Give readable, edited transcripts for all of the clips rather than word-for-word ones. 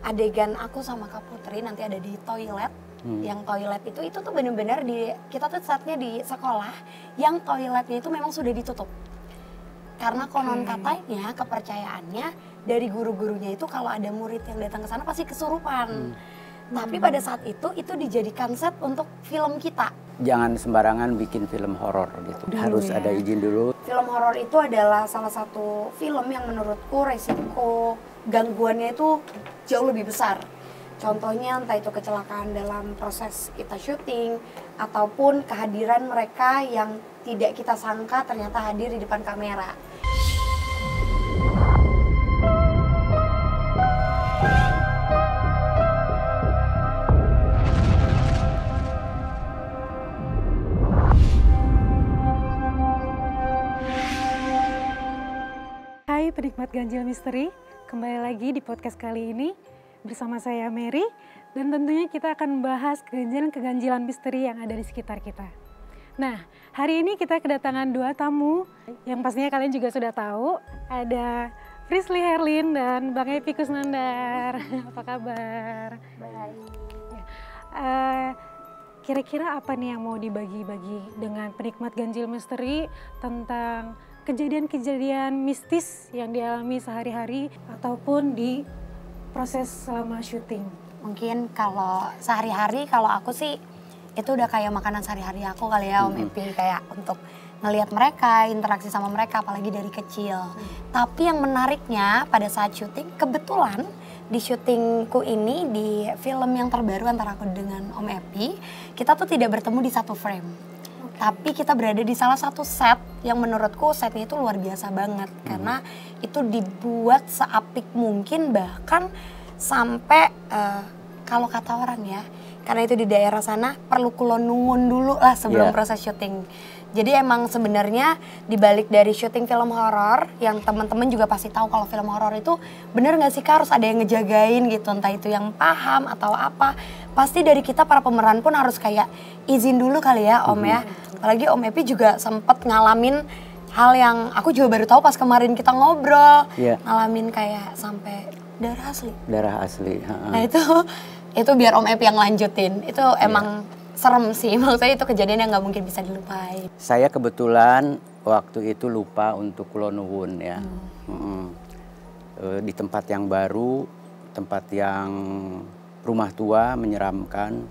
adegan aku sama Kak Putri nanti ada di toilet. Yang toilet itu tuh bener-bener kita tuh saatnya di sekolah yang toiletnya itu memang sudah ditutup. Karena konon katanya, kepercayaannya dari guru-gurunya itu kalau ada murid yang datang ke sana pasti kesurupan. Tapi pada saat itu dijadikan set untuk film kita. Jangan sembarangan bikin film horor gitu. Harus ada izin dulu. Film horor itu adalah salah satu film yang menurutku resiko gangguannya itu jauh lebih besar. Contohnya entah itu kecelakaan dalam proses kita syuting ataupun kehadiran mereka yang tidak kita sangka ternyata hadir di depan kamera. Hai penikmat ganjil misteri, kembali lagi di podcast kali ini bersama saya Mary, dan tentunya kita akan membahas keganjilan-keganjilan misteri yang ada di sekitar kita. Nah, hari ini kita kedatangan dua tamu yang pastinya kalian juga sudah tahu. Ada Frisly Herlin dan Bang Epi Kusnandar. Apa kabar? Baik. Kira-kira apa nih yang mau dibagi-bagi dengan penikmat ganjil misteri tentang kejadian-kejadian mistis yang dialami sehari-hari ataupun di proses selama syuting? Mungkin kalau sehari-hari, kalau aku sih itu udah kayak makanan sehari-hari aku kali ya Om Epi, kayak untuk ngelihat mereka, interaksi sama mereka apalagi dari kecil. Tapi yang menariknya pada saat syuting, kebetulan di syutingku ini di film yang terbaru antara aku dengan Om Epi, kita tuh tidak bertemu di satu frame. Tapi kita berada di salah satu set yang menurutku setnya itu luar biasa banget. Karena itu dibuat seapik mungkin, bahkan sampai kalau kata orang ya, karena itu di daerah sana perlu kulon nuwun dulu lah sebelum proses syuting. Jadi emang sebenarnya dibalik dari syuting film horor, yang teman-teman juga pasti tahu kalau film horor itu bener nggak sih Kak, harus ada yang ngejagain gitu, entah itu yang paham atau apa. Pasti dari kita para pemeran pun harus kayak izin dulu kali ya Om ya. Apalagi Om Epi juga sempet ngalamin hal yang aku juga baru tahu pas kemarin kita ngobrol. Ngalamin kayak sampai darah asli. Darah asli. Nah itu biar Om Epi yang lanjutin. Itu emang serem sih, maksudnya itu kejadian yang nggak mungkin bisa dilupain. Saya kebetulan waktu itu lupa untuk kulon nuwun ya. Di tempat yang baru, tempat yang rumah tua menyeramkan,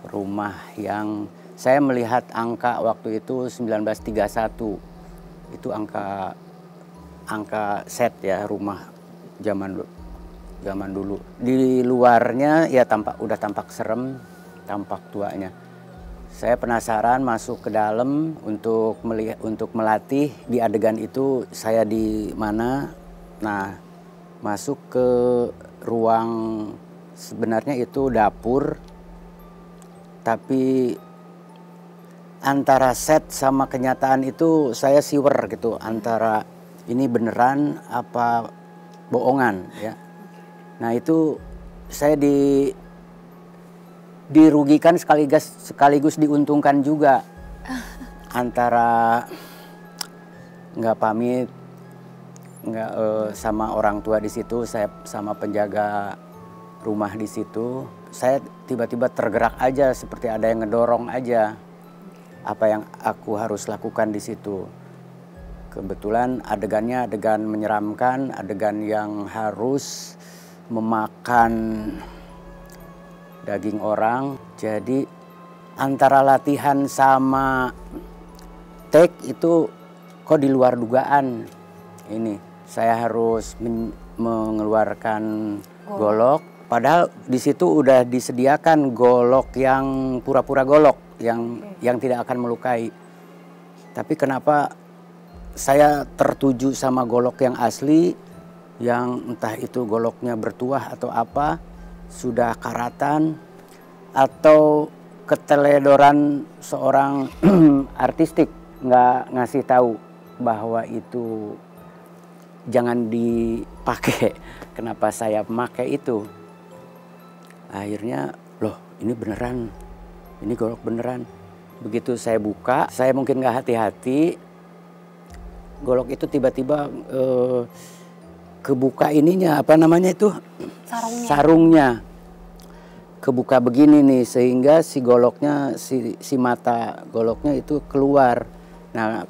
rumah yang saya melihat angka waktu itu 1931, itu angka set ya, rumah zaman dulu. Di luarnya ya udah tampak serem, tampak tuanya. Saya penasaran masuk ke dalam untuk melatih di adegan itu saya di mana. Nah, masuk ke ruang, sebenarnya itu dapur, tapi antara set sama kenyataan itu saya siwer gitu, antara ini beneran apa bohongan ya. Nah itu saya dirugikan sekaligus diuntungkan juga. Antara nggak pamit, nggak sama orang tua di situ, saya sama penjaga rumah di situ, saya tiba-tiba tergerak aja seperti ada yang ngedorong aja apa yang aku harus lakukan di situ. Kebetulan adegannya adegan menyeramkan, adegan yang harus memakan daging orang. Jadi antara latihan sama take itu kok di luar dugaan. Ini saya harus mengeluarkan golok. Padahal di situ udah disediakan golok yang pura-pura golok yang tidak akan melukai. Tapi kenapa saya tertuju sama golok yang asli, yang entah itu goloknya bertuah atau apa, sudah karatan, atau keteledoran seorang artistik nggak ngasih tahu bahwa itu jangan dipakai. Kenapa saya memakai itu? Akhirnya, loh ini beneran, ini golok beneran. Begitu saya buka, saya mungkin nggak hati-hati, golok itu tiba-tiba kebuka ininya, apa namanya itu? Sarungnya. Sarungnya. Kebuka begini nih, sehingga si goloknya, si mata goloknya itu keluar. Nah,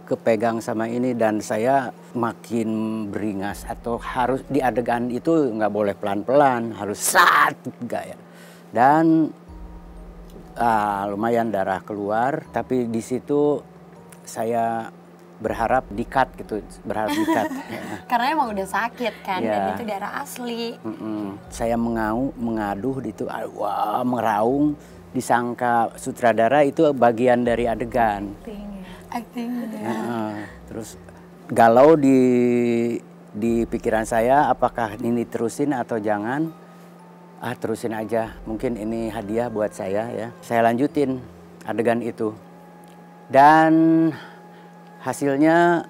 kepegang sama ini, dan saya makin beringas, atau harus di adegan itu nggak boleh pelan-pelan, harus sat, enggak ya. Dan lumayan darah keluar, tapi di situ saya berharap di-cut gitu, berharap di-cut. Karena emang udah sakit kan, Ya. dan itu darah asli. Saya mengaduh itu, wah, meraung, disangka sutradara itu bagian dari adegan. Acting. Terus galau di pikiran saya, apakah ini terusin atau jangan? Terusin aja, mungkin ini hadiah buat saya ya. Saya lanjutin adegan itu. Dan hasilnya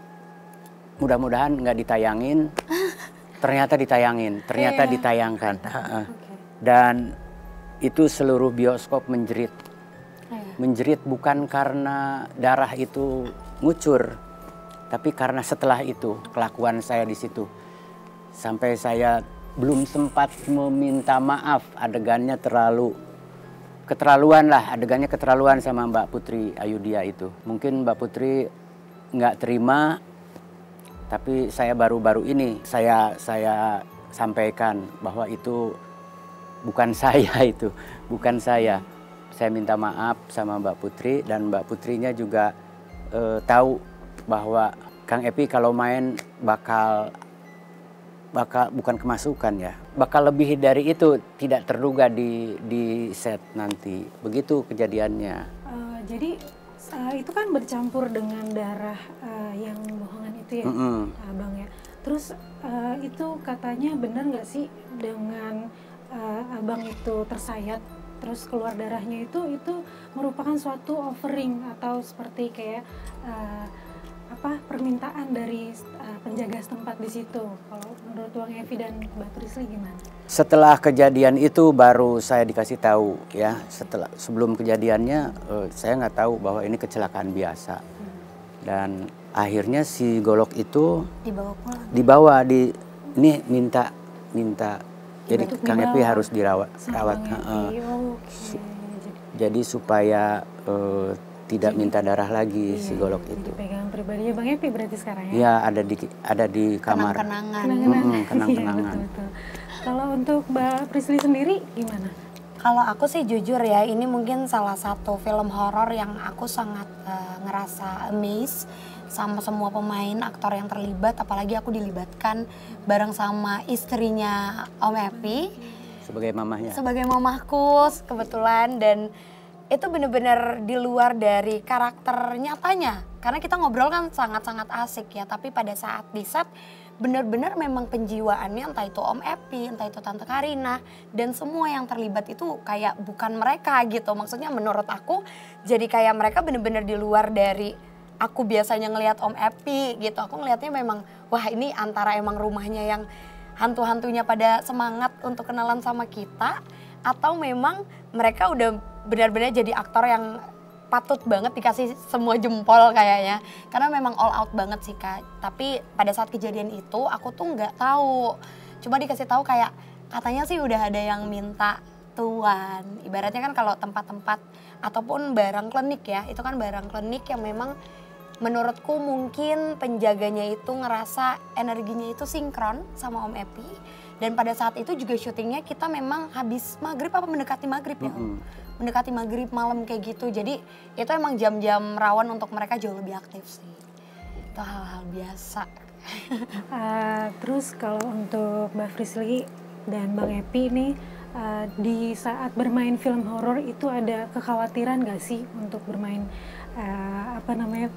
mudah-mudahan nggak ditayangin. Ternyata ditayangin, ternyata ditayangkan. Dan itu seluruh bioskop menjerit. Menjerit bukan karena darah itu ngucur, tapi karena setelah itu kelakuan saya di situ. Sampai saya belum sempat meminta maaf, adegannya keterlaluan lah, adegannya keterlaluan sama Mbak Putri Ayudhya itu. Mungkin Mbak Putri nggak terima, tapi saya baru-baru ini saya sampaikan bahwa itu bukan saya, itu bukan saya. Saya minta maaf sama Mbak Putri, dan Mbak Putrinya juga tahu bahwa Kang Epi kalau main bakal bukan kemasukan ya, bakal lebih dari itu, tidak terduga di set nanti. Begitu kejadiannya. Jadi itu kan bercampur dengan darah yang bohongan itu ya, Abang ya. Terus itu katanya benar nggak sih dengan Abang itu tersayat terus keluar darahnya itu merupakan suatu offering atau seperti kayak permintaan dari penjaga setempat di situ. Kalau menurut Bang Evi dan Mbak Prisly gimana? Setelah kejadian itu baru saya dikasih tahu ya. Sebelum kejadiannya saya nggak tahu bahwa ini kecelakaan biasa. Dan akhirnya si golok itu dibawa ini minta. Jadi Kang Epi harus dirawat. Jadi supaya tidak minta darah lagi si golok itu. Pegangan pribadinya Bang Epi berarti sekarang ya? Iya, ada di kamar. Kenang-kenangan. Betul. Kalau untuk Mbak Prisly sendiri gimana? Kalau aku sih jujur ya, ini mungkin salah satu film horor yang aku sangat ngerasa amazed sama semua pemain, aktor yang terlibat, apalagi aku dilibatkan bareng sama istrinya Om Epi. Sebagai mamahnya. Sebagai mamahku kebetulan, dan itu benar-benar di luar dari karakter nyatanya. Karena kita ngobrol kan sangat-sangat asik ya, tapi pada saat di set benar-benar memang penjiwaannya, entah itu Om Epi, entah itu Tante Karina, dan semua yang terlibat itu kayak bukan mereka gitu. Maksudnya menurut aku jadi kayak mereka benar-benar di luar dari aku biasanya ngelihat Om Epi gitu. Aku ngelihatnya memang wah ini antara emang rumahnya yang hantu-hantunya pada semangat untuk kenalan sama kita, atau memang mereka udah benar-benar jadi aktor yang patut banget dikasih semua jempol kayaknya. Karena memang all out banget sih Kak. Tapi pada saat kejadian itu aku tuh nggak tahu. Cuma dikasih tahu kayak katanya sih udah ada yang minta tuan. Ibaratnya kan kalau tempat-tempat ataupun barang klinik ya, itu kan barang klinik yang memang menurutku mungkin penjaganya itu ngerasa energinya itu sinkron sama Om Epi. Dan pada saat itu juga syutingnya kita memang habis maghrib apa mendekati maghrib ya Om? Mendekati maghrib malam kayak gitu. Jadi itu emang jam-jam rawan untuk mereka jauh lebih aktif sih. Itu hal-hal biasa. Terus kalau untuk Mbak Prisly dan Bang Epi ini di saat bermain film horor itu ada kekhawatiran gak sih untuk bermain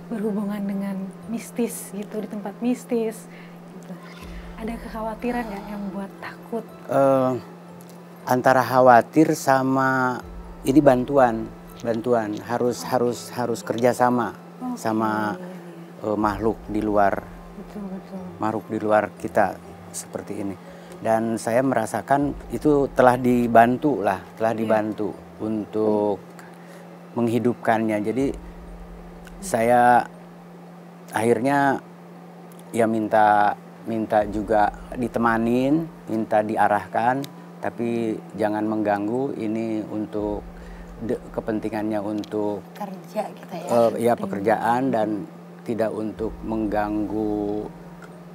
berhubungan dengan mistis gitu, di tempat mistis gitu. Ada kekhawatiran nggak yang buat takut? Antara khawatir sama ini bantuan harus kerjasama sama makhluk di luar, makhluk di luar kita seperti ini. Dan saya merasakan itu telah dibantu untuk menghidupkannya. Jadi saya akhirnya ya minta minta juga ditemanin, minta diarahkan, tapi jangan mengganggu. Ini untuk kepentingannya untuk Kerja gitu ya. ya pekerjaan dan tidak untuk mengganggu,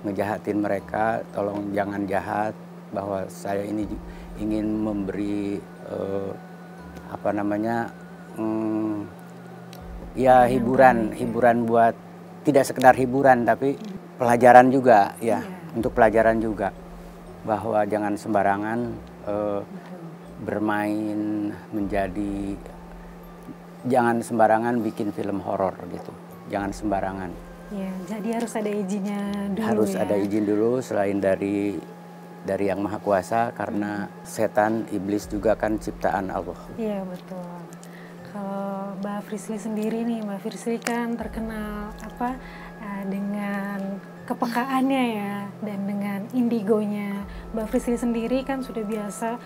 ngejahatin mereka. Tolong jangan jahat, bahwa saya ini ingin memberi apa namanya ya hiburan buat, tidak sekedar hiburan tapi pelajaran juga ya, untuk pelajaran juga, bahwa jangan sembarangan bermain menjadi, jangan sembarangan bikin film horor gitu, jangan sembarangan. Ya, jadi harus ada izinnya dulu. Harus ya. ada izin dulu, selain dari Yang Maha Kuasa, karena setan, iblis juga kan ciptaan Allah. Iya betul. Kalau Mbak Frisly sendiri nih, Mbak Frisly kan terkenal dengan kepekaannya ya, dan dengan indigonya. Mbak Frisly sendiri kan sudah biasa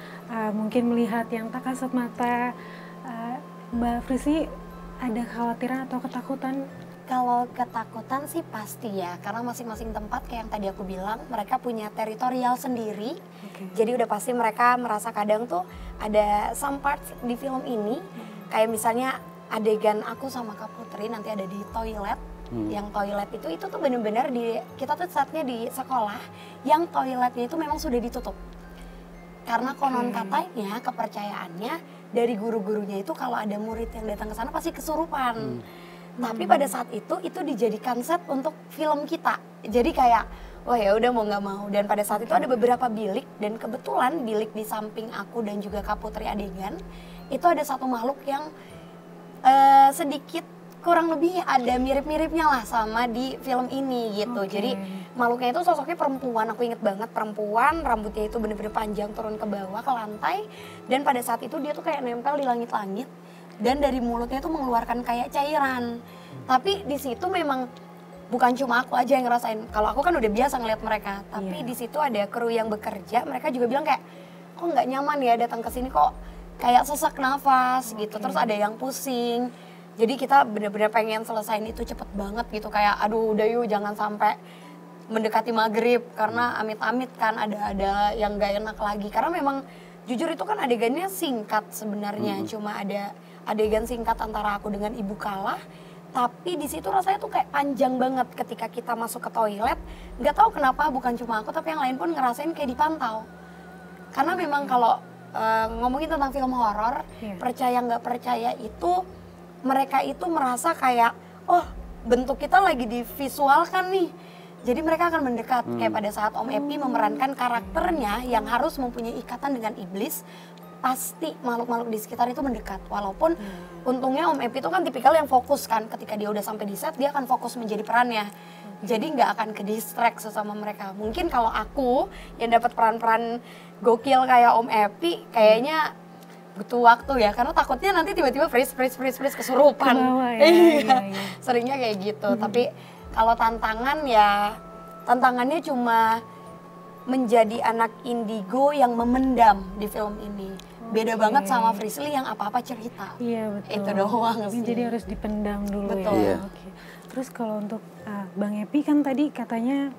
mungkin melihat yang tak kasat mata. Mbak Frisly ada kekhawatiran atau ketakutan? Kalau ketakutan sih pasti ya, karena masing-masing tempat kayak yang tadi aku bilang, mereka punya teritorial sendiri. Jadi udah pasti mereka merasa kadang tuh ada some parts di film ini, kayak misalnya adegan aku sama Kak Putri nanti ada di toilet. Yang toilet itu tuh bener-bener kita tuh saatnya di sekolah, yang toiletnya itu memang sudah ditutup. Karena konon katanya, kepercayaannya dari guru-gurunya itu kalau ada murid yang datang ke sana pasti kesurupan. Tapi pada saat itu dijadikan set untuk film kita. Jadi kayak, wah ya udah mau nggak mau. Dan pada saat itu ada beberapa bilik, dan kebetulan bilik di samping aku dan juga Kak Putri adegan itu ada satu makhluk yang sedikit kurang lebih ada mirip-miripnya lah sama di film ini gitu. Jadi makhluknya itu sosoknya perempuan, aku inget banget perempuan, rambutnya itu bener-bener panjang turun ke bawah ke lantai, dan pada saat itu dia tuh kayak nempel di langit-langit. Dan dari mulutnya itu mengeluarkan kayak cairan. Tapi di situ memang bukan cuma aku aja yang ngerasain. Kalau aku kan udah biasa ngeliat mereka. Tapi di situ ada kru yang bekerja. Mereka juga bilang kayak, kok nggak nyaman ya datang ke sini, kok kayak sesak nafas gitu. Terus ada yang pusing. Jadi kita bener-bener pengen selesain itu cepet banget gitu. Kayak aduh udah yuk jangan sampai mendekati maghrib. Karena amit-amit kan ada yang nggak enak lagi. Karena memang jujur itu kan adegannya singkat sebenarnya. Cuma ada adegan singkat antara aku dengan Ibu Kala, tapi di situ rasanya tuh kayak panjang banget ketika kita masuk ke toilet. Nggak tahu kenapa, bukan cuma aku tapi yang lain pun ngerasain kayak dipantau. Karena memang kalau ngomongin tentang film horor, percaya nggak percaya itu, mereka itu merasa kayak, oh bentuk kita lagi divisualkan nih. Jadi mereka akan mendekat, kayak pada saat Om Epi memerankan karakternya yang harus mempunyai ikatan dengan iblis, pasti makhluk-makhluk di sekitar itu mendekat. Walaupun untungnya Om Epi itu kan tipikal yang fokus kan, ketika dia udah sampai di set dia akan fokus menjadi perannya. Jadi nggak akan ke distract sesama mereka. Mungkin kalau aku yang dapat peran-peran gokil kayak Om Epi, kayaknya butuh waktu ya, karena takutnya nanti tiba-tiba freeze kesurupan. Iya. Seringnya kayak gitu. Tapi kalau tantangan ya, tantangannya cuma menjadi anak indigo yang memendam di film ini. Beda banget sama Frisly yang apa-apa cerita. Iya betul. Itu doang sih. Jadi harus dipendam dulu. Betul. Ya. Terus kalau untuk Bang Epi kan tadi katanya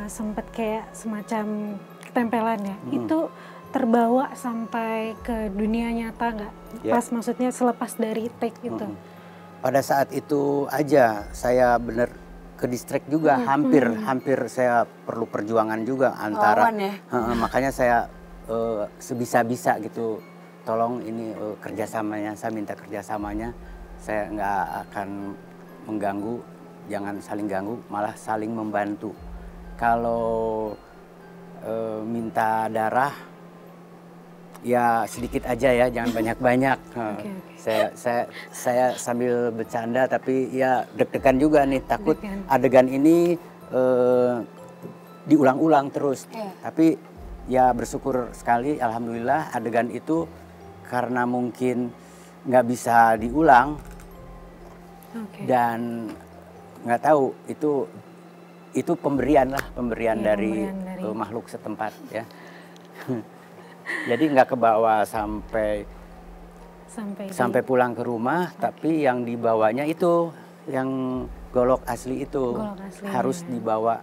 sempat kayak semacam ketempelan ya. Itu terbawa sampai ke dunia nyata nggak? Pas maksudnya selepas dari take itu. Pada saat itu aja saya bener ke distract juga, hampir saya perlu perjuangan juga antara makanya saya sebisa-bisa gitu, tolong ini kerjasamanya, saya minta kerjasamanya, saya nggak akan mengganggu, jangan saling ganggu, malah saling membantu. Kalau minta darah ya sedikit aja ya, jangan banyak-banyak. Saya sambil bercanda tapi ya deg-degan juga nih, takut adegan ini diulang-ulang terus. Tapi ya bersyukur sekali, alhamdulillah adegan itu karena mungkin nggak bisa diulang dan nggak tahu itu pemberian dari makhluk setempat ya. Jadi nggak kebawa sampai pulang ke rumah, tapi yang dibawanya itu yang golok asli itu harus dibawa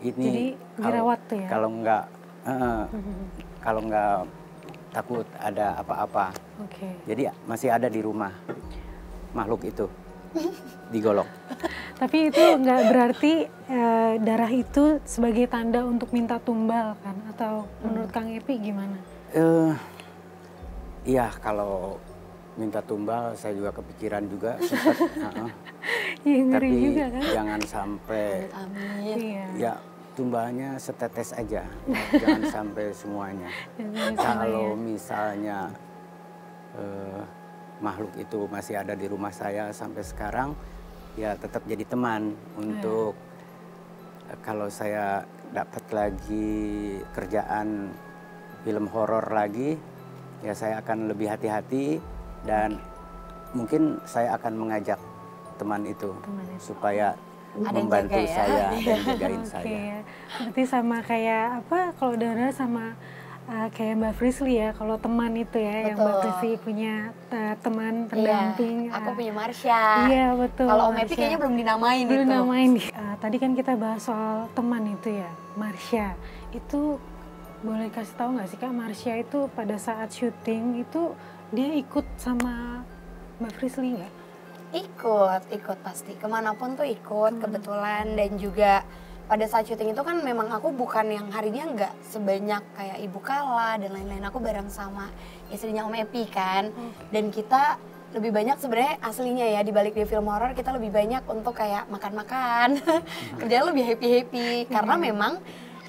Ini Jadi dirawat tuh ya? Kalau nggak takut ada apa-apa. Oke. Jadi masih ada di rumah makhluk itu digolok. Tapi itu nggak berarti darah itu sebagai tanda untuk minta tumbal kan? Atau menurut Kang Epi gimana? Iya, kalau minta tumbal saya juga kepikiran juga sempat. Iya, ngeri Tapi juga kan? jangan sampai Amin. Iya. ya tumbalnya setetes aja, jangan sampai semuanya. Kalau misalnya makhluk itu masih ada di rumah saya sampai sekarang, ya tetap jadi teman untuk kalau saya dapat lagi kerjaan film horor lagi, ya saya akan lebih hati-hati dan mungkin saya akan mengajak teman itu supaya Ada yang membantu jaga ya. saya dan jagain Oke saya. ya. Berarti sama kayak apa kalau Dana sama kayak Mbak Frisly ya, kalau teman itu ya, yang Mbak Betul. Frisly punya teman pendamping. Iya, aku punya Marsha. Iya betul. Kalau Om Epi Marsha. kayaknya belum dinamain Belum itu. namain. Tadi kan kita bahas soal teman itu ya, Marsha. Itu boleh kasih tahu nggak sih Kak, Marsha itu pada saat syuting itu dia ikut sama Mbak Frisly nggak? Ikut pasti. Kemanapun tuh ikut kebetulan, dan juga pada saat syuting itu kan memang aku bukan yang harinya nggak sebanyak kayak Ibu Kala dan lain-lain. Aku bareng sama istrinya Om Epi kan. Dan kita lebih banyak sebenarnya aslinya ya, di balik di film horor kita lebih banyak untuk kayak makan-makan. Kerjaan lebih happy-happy karena memang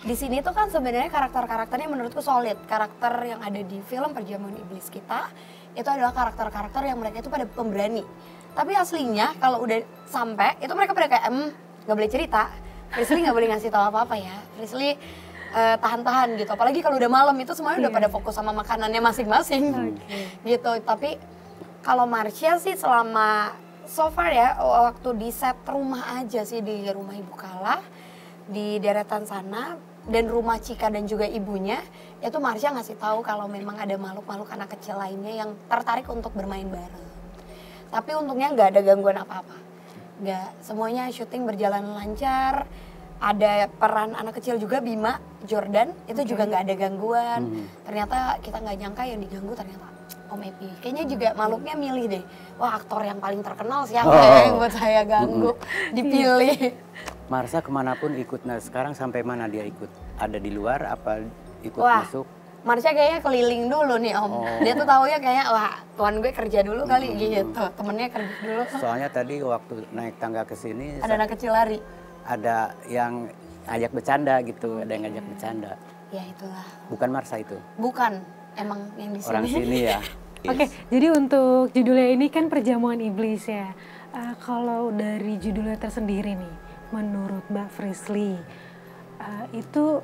di sini tuh kan sebenarnya karakter-karakternya menurutku solid. Karakter yang ada di film Perjamuan Iblis kita itu adalah karakter-karakter yang mereka itu pada pemberani. Tapi aslinya kalau udah sampai itu mereka pada kayak nggak boleh cerita. Frisly nggak boleh ngasih tahu apa-apa ya. Frisly tahan-tahan gitu. Apalagi kalau udah malam itu semuanya udah pada fokus sama makanannya masing-masing gitu. Tapi kalau Marsha sih selama so far ya, waktu di set rumah aja sih, di rumah Ibu Kala di deretan sana dan rumah Cika dan juga ibunya, itu Marsha ngasih tahu kalau memang ada makhluk-makhluk anak kecil lainnya yang tertarik untuk bermain bareng. Tapi untungnya nggak ada gangguan apa-apa. Nggak, semuanya syuting berjalan lancar. Ada peran anak kecil juga, Bima, Jordan, itu juga nggak ada gangguan. Ternyata kita nggak nyangka yang diganggu ternyata Om Epi. Kayaknya juga makhluknya milih deh. Wah, aktor yang paling terkenal siapa yang buat saya ganggu, dipilih. Marsha kemanapun ikut. Nah sekarang sampai mana dia ikut? Ada di luar apa ikut Wah, masuk? Marsha kayaknya keliling dulu nih Om. Dia tuh taunya kayaknya, wah tuan gue kerja dulu kali gitu. Temennya kerja dulu. Soalnya tadi waktu naik tangga ke sini Ada anak kecil lari. ada yang ajak bercanda gitu, ada yang ngajak bercanda. Ya itulah. Bukan Marsha itu, Bukan, emang yang di sini. orang sini ya. Oke, jadi untuk judulnya ini kan Perjamuan Iblis ya. Kalau dari judulnya tersendiri nih, menurut Mbak Frisly, itu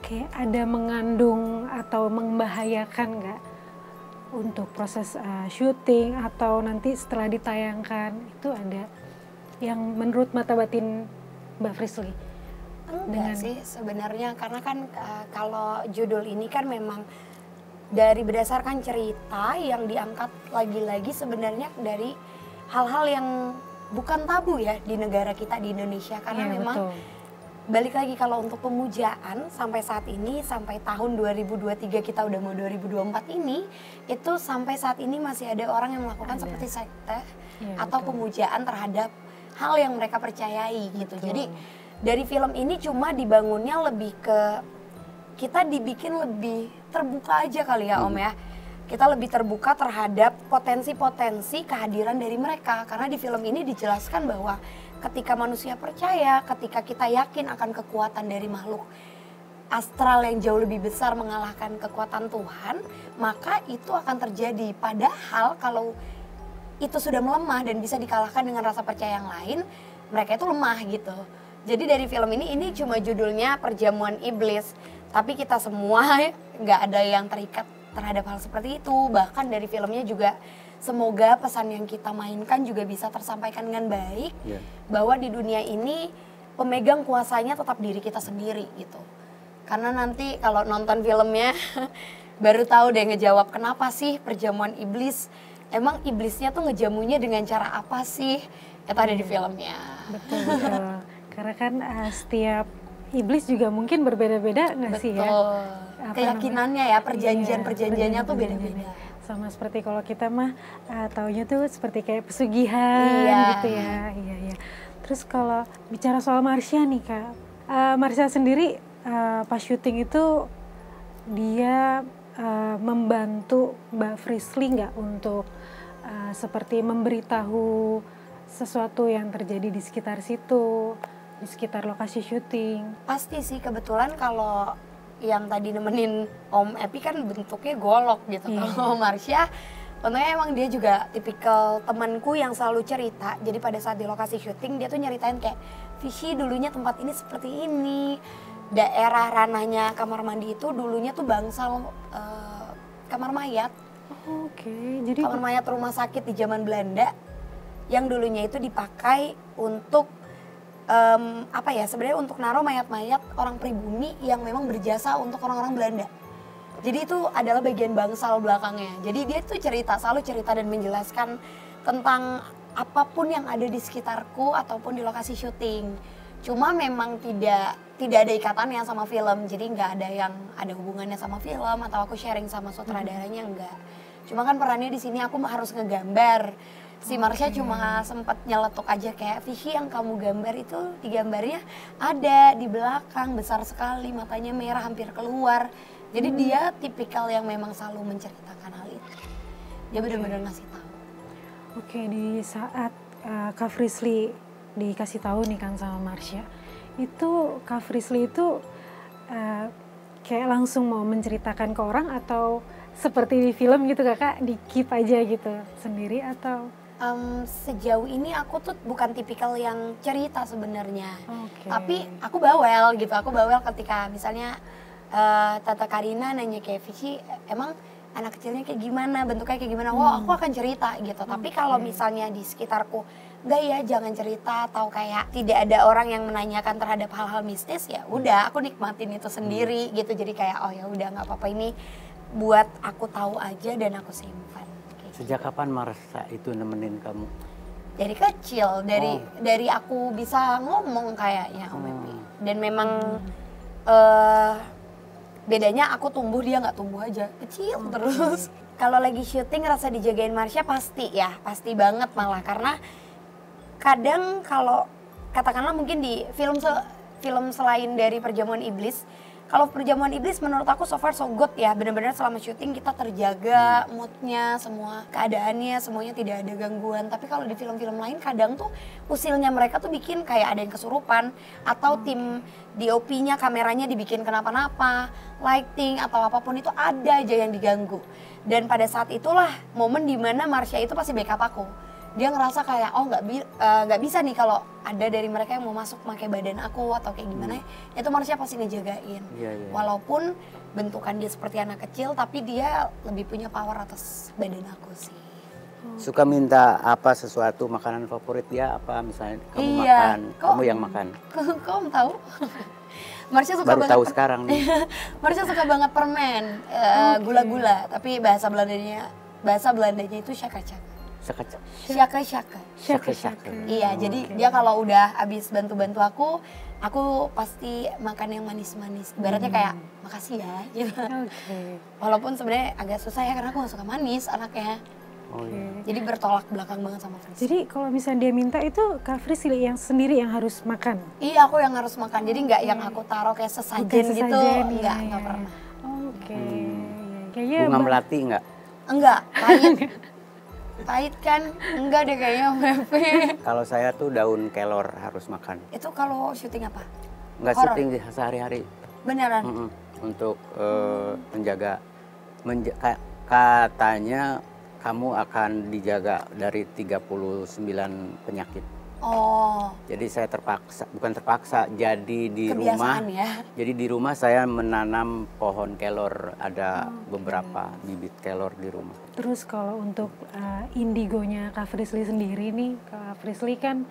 kayak ada mengandung atau membahayakan nggak untuk proses syuting atau nanti setelah ditayangkan, itu ada yang menurut mata batin Mbak Frisly? Enggak sih sebenarnya, karena kan kalau judul ini kan memang dari berdasarkan cerita yang diangkat lagi-lagi sebenarnya dari hal-hal yang bukan tabu ya di negara kita di Indonesia. Karena Iya, memang betul. balik lagi kalau untuk pemujaan sampai saat ini, sampai tahun 2023 kita udah mau 2024 ini, itu sampai saat ini masih ada orang yang melakukan seperti sekte atau pemujaan terhadap hal yang mereka percayai gitu. Jadi dari film ini cuma dibangunnya lebih ke kita dibikin lebih terbuka aja kali ya Om ya. Kita lebih terbuka terhadap potensi-potensi kehadiran dari mereka. Karena di film ini dijelaskan bahwa ketika manusia percaya, ketika kita yakin akan kekuatan dari makhluk astral yang jauh lebih besar mengalahkan kekuatan Tuhan, maka itu akan terjadi. Padahal kalau itu sudah melemah dan bisa dikalahkan dengan rasa percaya yang lain, mereka itu lemah gitu. Jadi dari film ini cuma judulnya Perjamuan Iblis, tapi kita semua nggak ada yang terikat terhadap hal seperti itu. Bahkan dari filmnya juga semoga pesan yang kita mainkan juga bisa tersampaikan dengan baik, bahwa di dunia ini pemegang kuasanya tetap diri kita sendiri gitu. Karena nanti kalau nonton filmnya baru tahu deh ngejawab kenapa sih Perjamuan Iblis. Emang iblisnya tuh ngejamunya dengan cara apa sih? Itu ada di filmnya. Betul. Karena kan setiap iblis juga mungkin berbeda-beda nggak sih ya? Keyakinannya ya, perjanjiannya tuh beda-beda. Sama seperti kalau kita mah taunya tuh seperti kayak pesugihan gitu ya. Iya. Terus kalau bicara soal Marsha nih Kak, Marsha sendiri pas syuting itu dia membantu Mbak Frisly nggak untuk seperti memberitahu sesuatu yang terjadi di sekitar situ, di sekitar lokasi syuting? Pasti sih, kebetulan kalau yang tadi nemenin Om Epi kan bentuknya golok gitu. Kalau Marsha, untungnya emang dia juga tipikal temanku yang selalu cerita. Jadi pada saat di lokasi syuting dia tuh nyeritain kayak, Vishi dulunya tempat ini seperti ini. Daerah ranahnya kamar mandi itu dulunya tuh bangsal kamar mayat. Jadi kamar mayat rumah sakit di zaman Belanda yang dulunya itu dipakai untuk sebenarnya untuk naruh mayat-mayat orang pribumi yang memang berjasa untuk orang-orang Belanda. Jadi itu adalah bagian bangsal belakangnya. Jadi dia tuh selalu cerita dan menjelaskan tentang apapun yang ada di sekitarku ataupun di lokasi syuting. Cuma memang tidak ada ikatannya sama film, jadi nggak ada yang ada hubungannya sama film atau aku sharing sama sutradaranya, enggak. Cuma kan perannya di sini aku harus ngegambar. Si Marsha cuma sempat nyeletuk aja kayak, Vishi yang kamu gambar itu di gambarnya ada di belakang besar sekali, matanya merah hampir keluar. Jadi dia tipikal yang memang selalu menceritakan hal itu. Dia benar-benar ngasih tahu. Oke, di saat Kak Frisly dikasih tahu nih kan sama Marsha, itu Kak Frisly itu kayak langsung mau menceritakan ke orang atau seperti di film gitu Kakak di keep aja gitu sendiri atau? Sejauh ini aku tuh bukan tipikal yang cerita sebenarnya. Tapi aku bawel gitu, ketika misalnya Tante Karina nanya kayak, Vishi emang anak kecilnya kayak gimana, bentuknya kayak gimana, wah aku akan cerita gitu. Tapi kalau misalnya di sekitarku, enggak ya jangan cerita, atau kayak tidak ada orang yang menanyakan terhadap hal-hal mistis, ya udah aku nikmatin itu sendiri gitu. Jadi kayak oh ya udah nggak apa-apa, ini buat aku tahu aja dan aku simpan. Sejak kapan Marsha itu nemenin kamu? Dari kecil, dari aku bisa ngomong kayaknya Om Epi. Dan memang bedanya aku tumbuh, dia nggak tumbuh aja, kecil terus. Kalau lagi syuting rasa dijagain Marsha pasti pasti banget malah, karena kadang kalau katakanlah mungkin di film selain dari Perjamuan Iblis, kalau Perjamuan Iblis menurut aku so far so good ya, benar-benar selama syuting kita terjaga moodnya, semua keadaannya, semuanya tidak ada gangguan. Tapi kalau di film-film lain kadang tuh usilnya mereka tuh bikin kayak ada yang kesurupan, atau tim DOP-nya kameranya dibikin kenapa-napa, lighting atau apapun itu ada aja yang diganggu. Dan pada saat itulah momen dimana Marsha itu pasti backup aku. Dia ngerasa kayak oh nggak bisa nih kalau ada dari mereka yang mau masuk pakai badan aku atau kayak gimana, itu Marsha pasti ngejagain. Walaupun bentukan dia seperti anak kecil, tapi dia lebih punya power atas badan aku sih. Suka minta apa sesuatu, makanan favorit dia apa misalnya kamu makan, kamu yang makan. Kamu tahu? Marsha suka baru banget tahu sekarang nih. Marsha suka banget permen, gula-gula, tapi bahasa Belandanya itu syaka-syaka. Syaka-syaka. Iya, jadi dia kalau udah habis bantu-bantu aku pasti makan yang manis-manis. Ibaratnya kayak makasih ya gitu. Walaupun sebenarnya agak susah ya karena aku gak suka manis anaknya. Jadi bertolak belakang banget sama Frisly. Jadi kalau misalnya dia minta itu Kak Frisly yang sendiri yang harus makan? Iya, aku yang harus makan. Jadi nggak yang aku taruh kayak sesajen gitu. Nggak pernah. Kayaknya bunga melati nggak? Enggak, pahit kan? Enggak deh kayaknya Mepe. Kalau saya tuh daun kelor harus makan. Itu kalau syuting apa? Enggak syuting sehari-hari. Beneran? Untuk menjaga, katanya kamu akan dijaga dari 39 penyakit. Jadi saya bukan terpaksa, jadi di kebiasaan rumah. Ya? Jadi di rumah saya menanam pohon kelor, ada beberapa bibit kelor di rumah. Terus kalau untuk indigonya Kak Frisly sendiri nih, Kak Frisly kan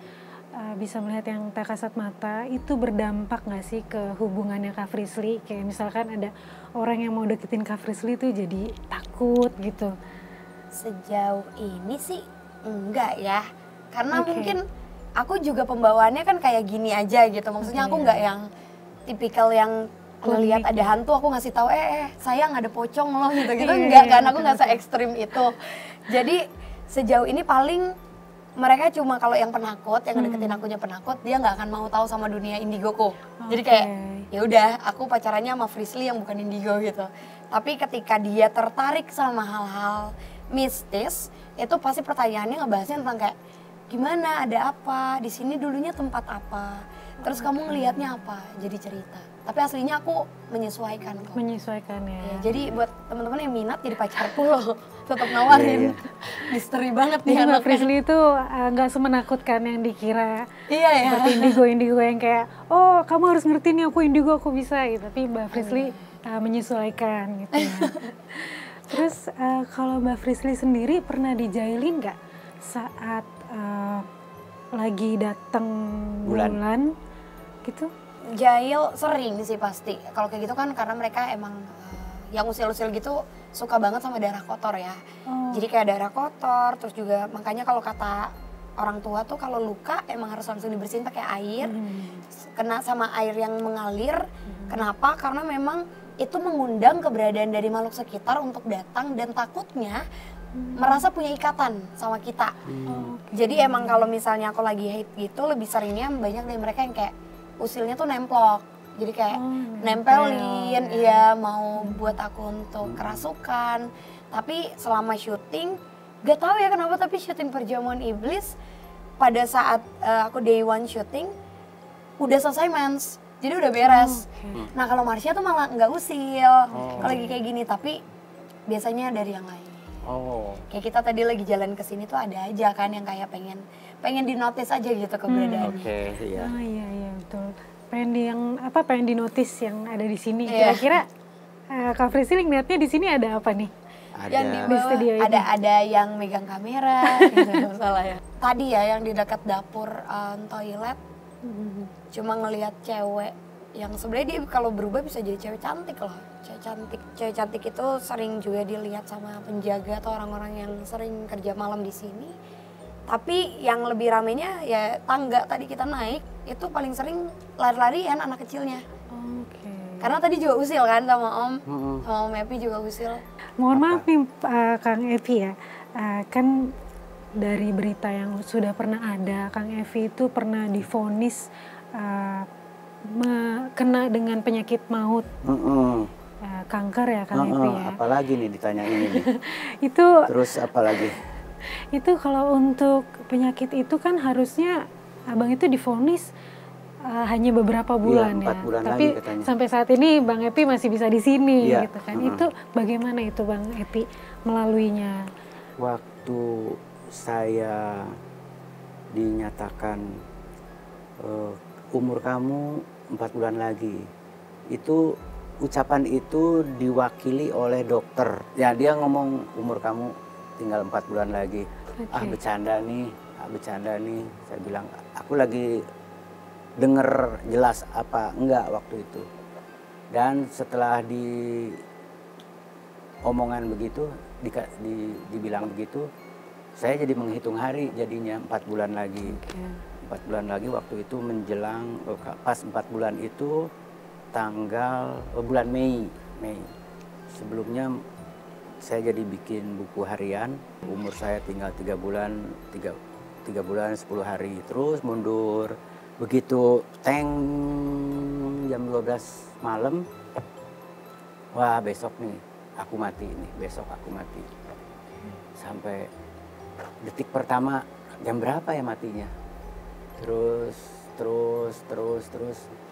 bisa melihat yang tak kasat mata, itu berdampak nggak sih ke hubungannya Kak Frisly? Kayak misalkan ada orang yang mau deketin Kak Frisly tuh jadi takut gitu. Sejauh ini sih enggak ya, karena mungkin aku juga pembawaannya kan kayak gini aja gitu. Maksudnya aku nggak yang tipikal yang ngelihat ada hantu aku ngasih tahu sayang ada pocong loh gitu enggak kan, aku nggak se ekstrim itu. Jadi sejauh ini paling mereka cuma kalau yang penakut, yang deketin akunya penakut, dia nggak akan mau tahu sama dunia indigoku. Jadi kayak ya udah, aku pacarannya sama Frisly yang bukan indigo gitu. Tapi ketika dia tertarik sama hal-hal mistis, itu pasti pertanyaannya ngebahasnya tentang kayak gimana, ada apa, di sini dulunya tempat apa, terus kamu ngelihatnya apa, jadi cerita. Tapi aslinya aku menyesuaikan kok. Menyesuaikan ya. Jadi buat teman-teman yang minat jadi pacarku loh, tetap nawarin. Misteri banget nih Jadi Mbak anaknya. Frisly itu nggak semenakutkan yang dikira. Iya ya. Seperti indigo yang kayak, oh kamu harus ngerti nih aku indigo aku bisa gitu. Tapi Mbak Frisly menyesuaikan gitu ya. Terus kalau Mbak Frisly sendiri pernah dijailin nggak saat lagi datang bulan gitu? Jail sering sih pasti. Kalau kayak gitu kan karena mereka emang yang usil-usil gitu suka banget sama darah kotor ya. Jadi kayak darah kotor, terus juga makanya kalau kata orang tua tuh kalau luka emang harus langsung dibersihin pakai air. Kena sama air yang mengalir. Kenapa? Karena memang itu mengundang keberadaan dari makhluk sekitar untuk datang dan takutnya merasa punya ikatan sama kita. Jadi emang kalau misalnya aku lagi hate gitu, lebih seringnya banyak dari mereka yang kayak usilnya tuh nemplok. Jadi kayak nempelin, iya mau buat aku untuk kerasukan. Tapi selama syuting, gak tahu ya kenapa tapi syuting Perjamuan Iblis pada saat aku day one syuting udah selesai mens. Jadi udah beres. Nah kalau Marsha tuh malah nggak usil kalau lagi kayak gini, tapi biasanya dari yang lain. Kayak kita tadi lagi jalan ke sini tuh ada aja kan yang kayak pengen dinotis aja gitu keberadaannya. Iya. Oh iya betul. Pengen dinotis yang ada di sini. Kira-kira Kak Frisly ngeliatnya di sini ada apa nih? Yang di Di bawah studio ini. ada yang megang kamera gitu salah ya. Tadi ya yang di dekat dapur toilet cuma ngelihat cewek yang sebenarnya dia kalau berubah bisa jadi cewek cantik loh. Cewek cantik itu sering juga dilihat sama penjaga atau orang-orang yang sering kerja malam di sini. Tapi yang lebih ramenya ya tangga tadi kita naik itu paling sering lari-larian anak kecilnya. Karena tadi juga usil kan sama sama Om Epi juga usil. Mohon maaf nih Kang Epi ya, kan dari berita yang sudah pernah ada, Kang Evi itu pernah divonis kena dengan penyakit maut, kanker ya Kang Evi ya. Apalagi nih ditanya ini nih. Itu Terus apalagi? Itu kalau untuk penyakit itu kan harusnya abang itu divonis hanya beberapa bulan 4 bulan Tapi lagi katanya. sampai saat ini Bang Epi masih bisa di sini Iya. gitu kan. Itu bagaimana itu Bang Epi melaluinya? Waktu saya dinyatakan umur kamu 4 bulan lagi, itu ucapan itu diwakili oleh dokter. Ya dia ngomong umur kamu tinggal 4 bulan lagi. Bercanda nih. Saya bilang aku lagi denger jelas apa enggak waktu itu. Dan setelah di omongan begitu, dibilang begitu, saya jadi menghitung hari jadinya 4 bulan lagi. 4 bulan lagi waktu itu menjelang pas 4 bulan itu tanggal bulan Mei. Sebelumnya saya jadi bikin buku harian, umur saya tinggal 3 bulan 10 hari, terus mundur. Begitu jam 12 malam, wah besok nih aku mati nih, besok aku mati. Sampai detik pertama jam berapa ya matinya? Terus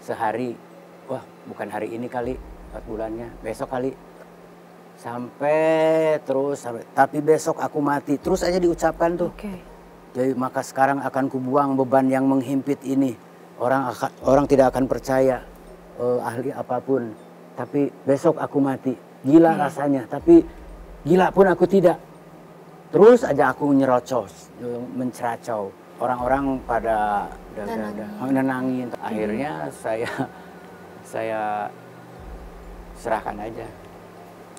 sehari, wah bukan hari ini kali 4 bulannya, besok kali. Sampai tapi besok aku mati, terus aja diucapkan tuh. Jadi maka sekarang akan kubuang beban yang menghimpit ini. Orang tidak akan percaya ahli apapun. Tapi besok aku mati. Gila rasanya. Tapi gila pun aku tidak. Terus aja aku nyerocos, menceracau. Orang-orang pada nenangin. Akhirnya saya serahkan aja.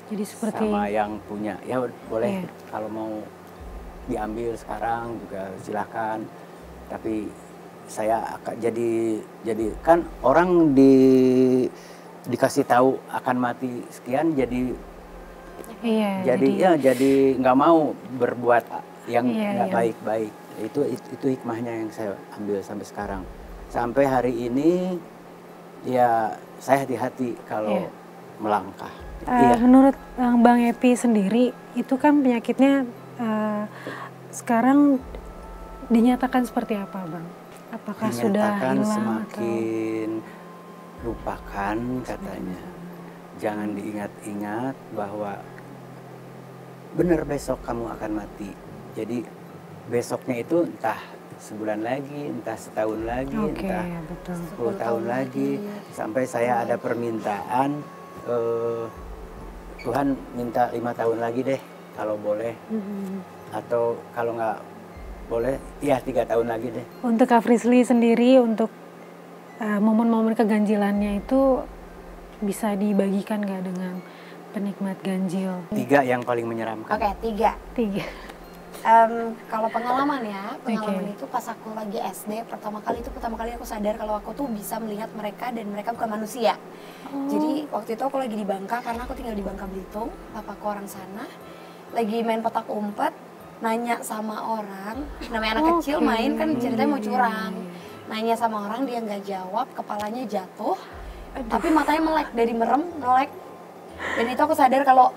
Jadi seperti sama yang punya. Ya boleh kalau mau diambil sekarang juga silahkan, tapi saya akan jadi kan orang dikasih tahu akan mati sekian jadi jadi nggak mau berbuat yang nggak baik-baik. Itu hikmahnya yang saya ambil sampai sekarang. Sampai hari ini ya saya hati-hati kalau melangkah. Menurut Bang Epi sendiri itu kan penyakitnya sekarang dinyatakan seperti apa, Bang? Apakah sudah hilang semakin lupakan katanya. Jangan diingat-ingat bahwa benar besok kamu akan mati. Jadi besoknya itu entah sebulan lagi, entah setahun lagi, entah 10 tahun lagi. Sampai saya ada permintaan, Tuhan minta 5 tahun lagi deh kalau boleh. Atau kalau nggak boleh, ya 3 tahun lagi deh. Untuk Kak Frisly sendiri, untuk momen-momen keganjilannya itu bisa dibagikan nggak dengan penikmat ganjil? 3 yang paling menyeramkan. Oke, 3. Kalau pengalaman itu pas aku lagi SD, pertama kali aku sadar kalau aku tuh bisa melihat mereka dan mereka bukan manusia. Jadi waktu itu aku lagi di Bangka, karena aku tinggal di Bangka Belitung, papaku orang sana, lagi main petak umpet, nanya sama orang, namanya anak kecil main kan ceritanya mau curang, nanya sama orang dia nggak jawab, kepalanya jatuh, tapi matanya melek, dari merem melek, dan itu aku sadar kalau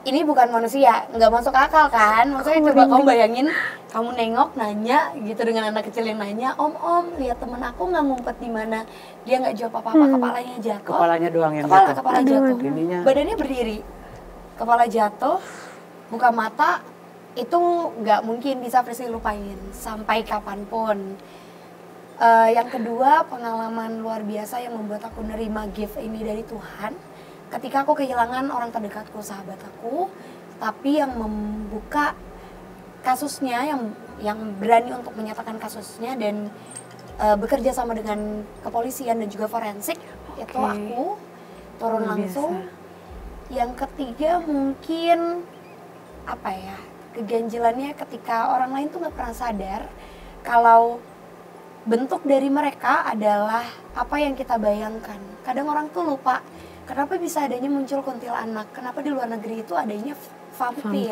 ini bukan manusia, nggak masuk akal kan. Maksudnya coba kamu bayangin, kamu nengok nanya gitu dengan anak kecil yang nanya, om lihat temen aku nggak ngumpet di mana, dia nggak jawab apa-apa, kepalanya jatuh, kepalanya doang yang jatuh, kepala jatuh, ininya. badannya berdiri, kepala jatuh, buka mata, itu nggak mungkin bisa Frisly lupain sampai kapanpun. Yang kedua, pengalaman luar biasa yang membuat aku nerima gift ini dari Tuhan. Ketika aku kehilangan orang terdekatku, sahabat aku, tapi yang membuka kasusnya, yang berani untuk menyatakan kasusnya dan bekerja sama dengan kepolisian dan juga forensik, itu aku turun langsung. Yang ketiga mungkin keganjilannya ketika orang lain tuh nggak pernah sadar kalau bentuk dari mereka adalah apa yang kita bayangkan. Kadang orang tuh lupa, kenapa bisa adanya muncul kuntilanak? Kenapa di luar negeri itu adanya vampir?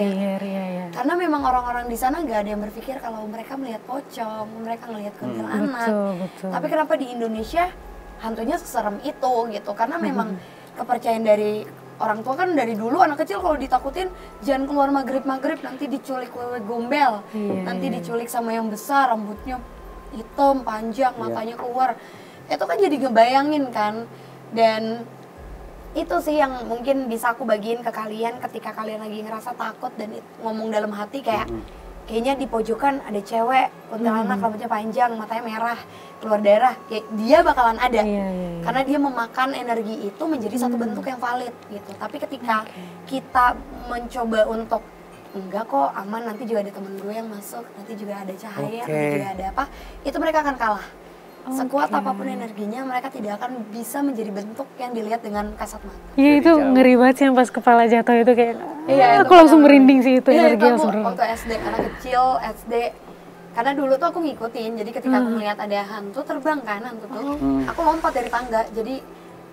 Karena memang orang-orang di sana nggak ada yang berpikir kalau mereka melihat pocong, mereka melihat kuntilanak. Betul. Tapi kenapa di Indonesia hantunya seserem itu gitu? Karena memang kepercayaan dari orang tua kan dari dulu anak kecil kalau ditakutin jangan keluar maghrib nanti diculik wewe gombel, nanti diculik sama yang besar, rambutnya hitam panjang, matanya keluar. Itu kan jadi ngebayangin kan. Dan itu sih yang mungkin bisa aku bagiin ke kalian ketika kalian lagi ngerasa takut dan ngomong dalam hati kayak kayaknya di pojokan ada cewek kuntilanak, rambutnya panjang, matanya merah, keluar darah, kayak dia bakalan ada. Karena dia memakan energi itu menjadi satu bentuk yang valid gitu. Tapi ketika kita mencoba untuk enggak kok aman, nanti juga ada temen gue yang masuk, nanti juga ada cahaya, nanti juga ada apa, itu mereka akan kalah. Sekuat apapun energinya, mereka tidak akan bisa menjadi bentuk yang dilihat dengan kasat mata. Iya, itu ngeri banget sih yang pas kepala jatuh itu kayak, aku langsung merinding sih itu energi langsung. Waktu SD, anak kecil, SD, karena dulu tuh aku ngikutin, jadi ketika aku melihat ada hantu terbang kan, hantu tuh, aku lompat dari tangga, jadi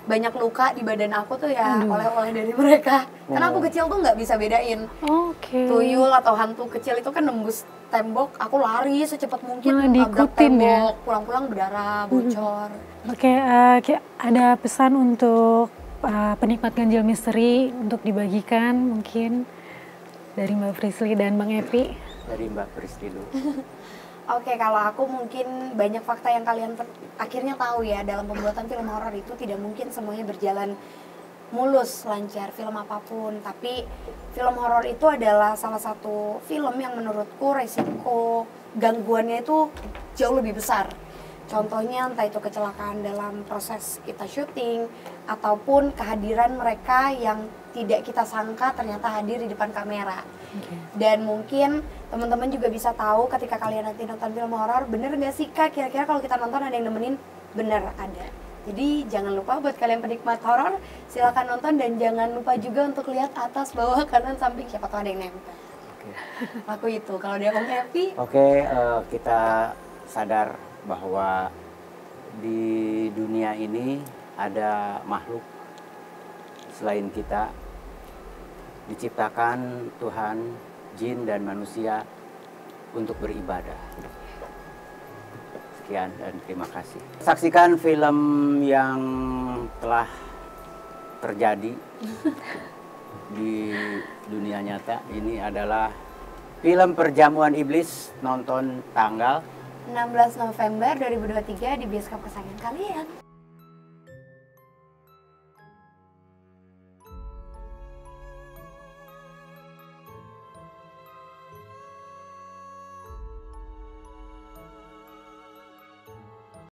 banyak luka di badan aku tuh ya oleh-oleh dari mereka. Karena aku kecil tuh nggak bisa bedain tuyul atau hantu kecil itu kan nembus tembok, aku lari secepat mungkin tabrak tembok, pulang-pulang berdarah, bocor. Ada pesan untuk penikmat ganjil misteri untuk dibagikan mungkin dari Mbak Frisly dan Bang Epi? Dari Mbak Frisly dulu. Oke, kalau aku mungkin banyak fakta yang kalian akhirnya tahu ya, dalam pembuatan film horor itu tidak mungkin semuanya berjalan mulus, lancar, film apapun. Tapi film horor itu adalah salah satu film yang menurutku resiko gangguannya itu jauh lebih besar. Contohnya entah itu kecelakaan dalam proses kita syuting, ataupun kehadiran mereka yang tidak kita sangka ternyata hadir di depan kamera. Dan mungkin teman-teman juga bisa tahu ketika kalian nanti nonton film horor, bener gak sih Kak, kira-kira kalau kita nonton ada yang nemenin? Bener, ada. Jadi jangan lupa buat kalian penikmat horor, silakan nonton dan jangan lupa juga untuk lihat atas, bawah, kanan, samping, siapa tahu ada yang nempel. Aku itu, kalau dia Om Epi. Kita sadar bahwa di dunia ini ada makhluk selain kita, diciptakan Tuhan, jin dan manusia untuk beribadah. Sekian dan terima kasih. Saksikan film yang telah terjadi di dunia nyata. Ini adalah film Perjamuan Iblis, nonton tanggal 16 November 2023 di bioskop kesayangan kalian.